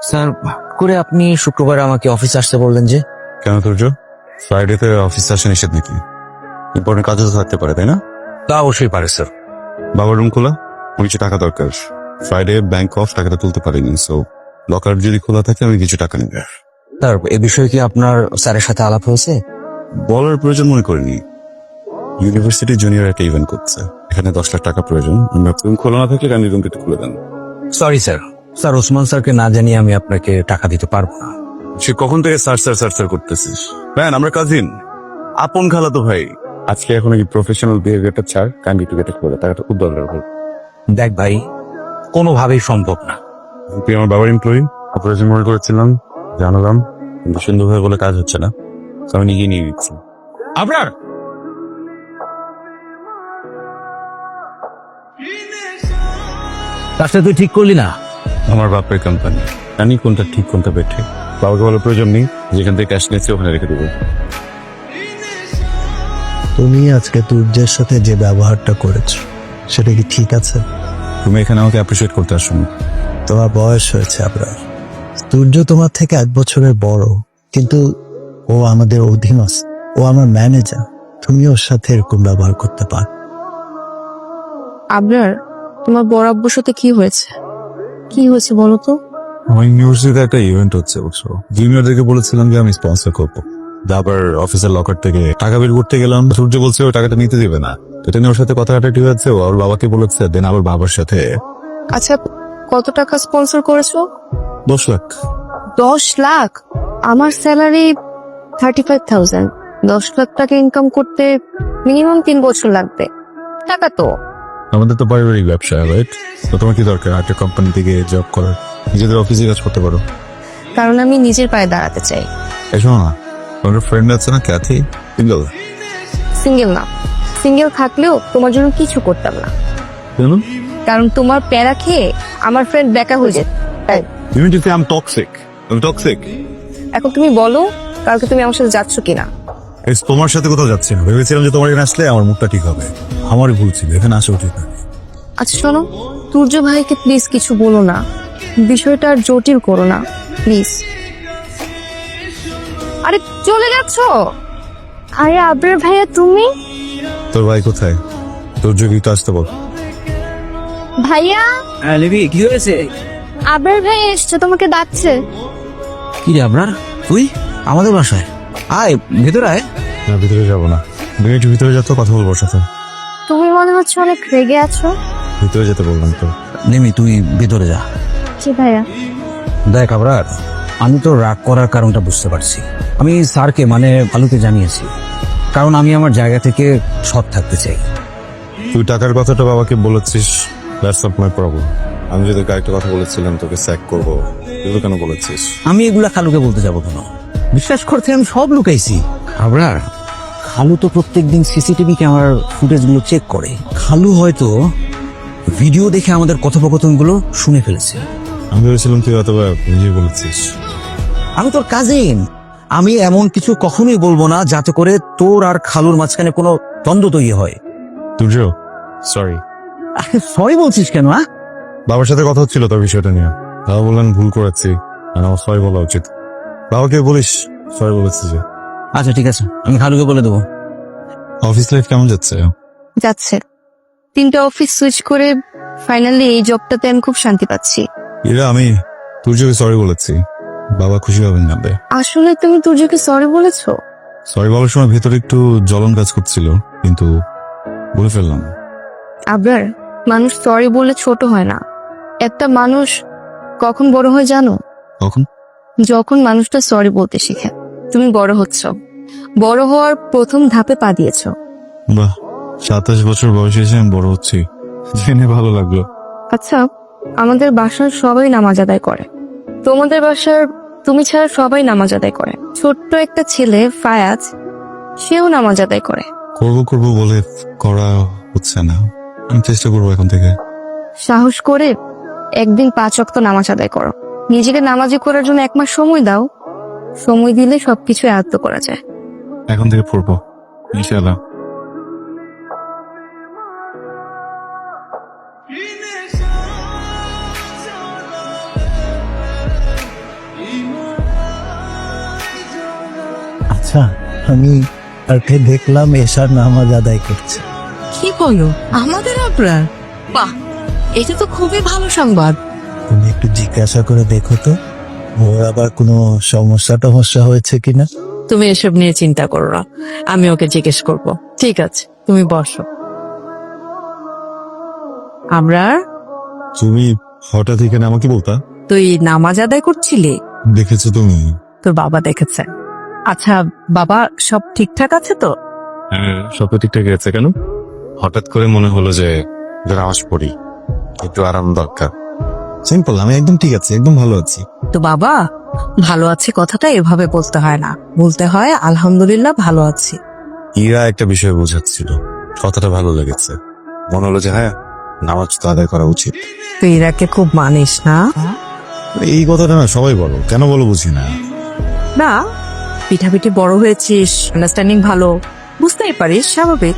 Sir, করে আপনি শুক্রবার আমাকে অফিস আসতে বললেন যে? কেন তুর্য, ফ্রাইডেতে অফিস আসে নিষেধ নাকি? ইম্পর্টেন্ট কাজও তো থাকতে পারে, তাই না? তা অবশ্যই পারে স্যার। বাবার রুম খোলা, আমার কিছু টাকা দরকার। ফ্রাইডে ব্যাংক অফ, টাকাটা তুলতে পারিনি, সো লকার যদি খোলা থাকে আমি কিছু টাকা নিব। স্যার, এ বিষয়ে কি আপনার স্যারের সাথে আলাপ হয়েছে? বলার প্রয়োজন মনে করিনি। ইউনিভার্সিটি জুনিয়র একটা ইভেন্ট করছে, এখানে 10 লাখ টাকা প্রয়োজন। রুম খোলা না থাকলে কান্দি রুমটা একটু খুলে দেন। সরি স্যার, স্যার ওসমান স্যারকে না জানিয়ে আমি আপনাকে টাকা দিতে পারবো না। সে কখন থেকে সার করতেছিস? ম্যান, আমরা কাজিন, আপন খালাতো ভাই। আজকে এখন এই প্রফেশনাল বিহেভিয়ারটা ছাড়, কান্দি টু গেটে খুলে টাকাটা খুব দরকার ভাই। দেখ ভাই, কোনোভাবেই সম্ভব না। তুই আমার বাবার এমপ্লয়ি, অপারেশন মনে করেছিলাম, জানালাম, কিন্তু সুন্দরভাবে বলে কাজ হচ্ছে না, তো আমি নিজেই নিয়ে দিচ্ছি। আপনার কাজটা তুই ঠিক করলি না। আমার বাপের কোম্পানি, জানি কোনটা ঠিক কোনটা বেঠে। বাবাকে বলার প্রয়োজন নেই, যেখান থেকে ক্যাশ নিয়েছি ওখানে রেখে দেবো। তুমি আজকে তুর্যের সাথে যে ব্যবহারটা করেছো সেটা কি ঠিক আছে? তুমি এখানে আমাকে অ্যাপ্রিসিয়েট করতে আসো না। তোমার বয়স হয়েছে আপনার। তুর্য তোমার থেকে 1 বছরের বড়, কিন্তু ও আমাদের অধীনস্থ, ও আমার ম্যানেজার। তুমি ওর সাথে এরকম ব্যবহার করতে পারো? আবরার, তোমার বড় আব্বুর সাথে কি হয়েছে? কি হয়েছে বলো তো? আমার ইউনিভার্সিটিতে একটা ইভেন্ট হচ্ছে, বুঝছো? জুনিয়রদেরকে বলেছিলাম যে আমি স্পন্সর করবো। আবার অফিসের লকার থেকে টাকা বের করতে গেলাম, সূর্য বলছে ও টাকাটা নিতে দিবে না। এটা নিয়ে ওর সাথে কথা কাটাকাটি হয়েছে, ওর বাবাকে বলেছে, দেন আবার বাবার সাথে। আচ্ছা, কত টাকা স্পন্সর করেছো? 10 লাখ। 10 লাখ? আমার স্যালারি 35,000। 10 লাখ টাকা ইনকাম করতে মিনিমাম 3 বছর লাগবে। টাকা তো। আমাদের তো পারিবারিক ব্যবসা, রাইট? তো তোমার কি দরকার একটা কোম্পানি থেকে জব করার? নিজেদের অফিসে কাজ করতে পারো। কারণ আমি নিজের পায়ে দাঁড়াতে চাই। এসো না, তোমার ফ্রেন্ড আছে না ক্যাথি, সিঙ্গেল? সিঙ্গেল না, সিঙ্গেল থাকলেও তোমার জন্য কিছু করতাম না। কেন? কারণ তোমার প্যারা খেয়ে আমার ফ্রেন্ড বেকা হয়ে যেত। তাই। তুমি যদি আমি টক্সিক, আমি টক্সিক। এখন তুমি বলো, কালকে তুমি আমার সাথে যাচ্ছ কিনা? তোমার সাথে কোথাও যাচ্ছি না, ভেবেছিলাম যে তোমার এখানে আসলে আমার মুখটা ঠিক হবে। আমারই ভুল ছিল, এখানে আসা উচিত না। আচ্ছা শোনো, তুর্য ভাইকে প্লিজ কিছু বলো না, বিষয়টা আর জটিল করো না প্লিজ। আরে চলে যাচ্ছ? আরে আবরার ভাইয়া তুমি? তোর ভাই কোথায়? তোর যোগী তো আসতে বল। ভাইয়া, লিবি, কি হয়েছে? আবরার ভাই এসছে, তোমাকে ডাকছে। কি রে আপনার, তুই আমাদের বাসায় আয়, ভেতরে আয়। না, ভিতরে যাবো না, তুমি একটু ভিতরে যাতো, কথা বলবো ওর সাথে। তুমি মনে হচ্ছে অনেক রেগে আছো। ভিতরে যেতে বললাম তো। নিমি, তুই ভেতরে যা। জি ভাইয়া। দেখ আবরার, আমি তো রাগ করার কারণটা বুঝতে পারছি। আমি স্যারকে মানে ভালুকে জানিয়েছি, কারণ আমি আমার জায়গা থেকে সৎ থাকতে চাই। তুই টাকার কথাটা বাবাকে বলেছিস, দ্যাটস নট মাই প্রবলেম। আমি যদি আরেকটা কথা বলেছিলাম তোকে স্যাক করবো, এগুলো কেন বলেছিস? আমি এগুলা খালুকে বলতে যাবো কেন? বিশ্বাস করতে আমি সব লুকাইছি। আবরার, খালু তো প্রত্যেকদিন সিসিটিভি ক্যামেরার ফুটেজ গুলো চেক করে। খালু হয়তো ভিডিও দেখে আমাদের কথোপকথনগুলো শুনে ফেলেছে। আমি ভেবেছিলাম তুই হয়তো নিজে বলেছিস। আমি তোর কাজিন, আমি এমন কিছু কখনোই বলবো না যাতে করে তোর আর খালুর মাঝখানে কোনো দ্বন্দ্ব তৈরি হয়। তুর্য, সরি। সরি বলছিস কেন? বাবার সাথে কথা হচ্ছিল তোর বিষয়টা নিয়ে, বাবা বললেন ভুল করেছি, আর আমার সরি বলা উচিত। বাবাকে বলিস সরি বলেছি যে। আচ্ছা ঠিক আছে, আমি খালুকে বলে দেবো। অফিস লাইফ কেমন যাচ্ছে? যাচ্ছে। 3টা অফিস সুইচ করে ফাইনালি এই জবটাতে আমি খুব শান্তি পাচ্ছি। এরা আমি তুর্যকে সরি বলেছি, বাবা খুশি হবেন জানবে। আসলে তুমি তুর্যকে সরি বলেছো? সরি বলার সময় ভেতরে একটু জ্বলন কাজ করছিল, কিন্তু বলে ফেললাম। আবরার, মানুষ সরি বলে ছোট হয় না। একটা মানুষ কখন বড় হয় জানো? কখন? যখন মানুষটা সরি বলতে শিখে। তুমি বড় হচ্ছ, বড় হওয়ার প্রথম ধাপে পা দিয়েছো। বাহ, 27 বছর বয়সে এসে আমি বড় হচ্ছি, জেনে ভালো লাগলো। আচ্ছা, আমাদের বাসার সবাই নামাজ আদায় করে, তোমাদের বাসার তুমি ছাড়া সবাই নামাজ আদায় করে। ছোট্ট একটা ছেলে ফায়াজ, সেও নামাজ আদায় করে। করবো বলে করা হচ্ছে না, আমি চেষ্টা করবো এখন থেকে। সাহস করে একদিন 5 ওয়াক্ত নামাজ আদায় করো। নিজেকে নামাজি করার জন্য 1 মাস সময় দাও। সময় দিলে সবকিছু আয়ত্ত করা যায়। এখন থেকে পড়বো ইনশাআল্লাহ। আচ্ছা, আমি তাকে দেখলাম এশার নামাজ আদায় করছে। কি বলো আমাদের আপনার? বাহ, এটা তো খুবই ভালো সংবাদ। তুমি একটু জিজ্ঞাসা করে দেখো তো ওর আবার কোনো সমস্যা হয়েছে কিনা। তুমি এসব নিয়ে চিন্তা করো না, আমি ওকে জিজ্ঞেস করব। ঠিক আছে, তুমি বসো। আমরা তুমি হঠাৎ এখানে আমাকে বলতা? তুই নামাজ আদায় করছিলি, দেখেছো তুমি? তোর বাবা দেখেছে। আচ্ছা বাবা, সব ঠিকঠাক আছে তো? হ্যাঁ, সব তো ঠিকঠাক আছে। কেন হঠাৎ করে মনে হলো যে নামাজ পড়ি, একটু আরাম দরকার? সিম্পল, আমি একদম ঠিক আছি, একদম ভালো আছি। তো বাবা, ভালো আছি কথাটা এভাবে বলতে হয় না, বলতে হয় আলহামদুলিল্লাহ ভালো আছি। ইরা একটা বিষয় বোঝাচ্ছিল, কথাটা ভালো লেগেছে। মনে হলো যে হ্যাঁ, নামাজ তো আদায় করা উচিত। তুই ইরাকে খুব মানিস না? এই কথাটা না সবাই বলো, কেন বলো বুঝি না। না, পিঠাপিঠি বড় হয়েছিস, আন্ডারস্ট্যান্ডিং ভালো, বুঝতেই পারিস, স্বাভাবিক।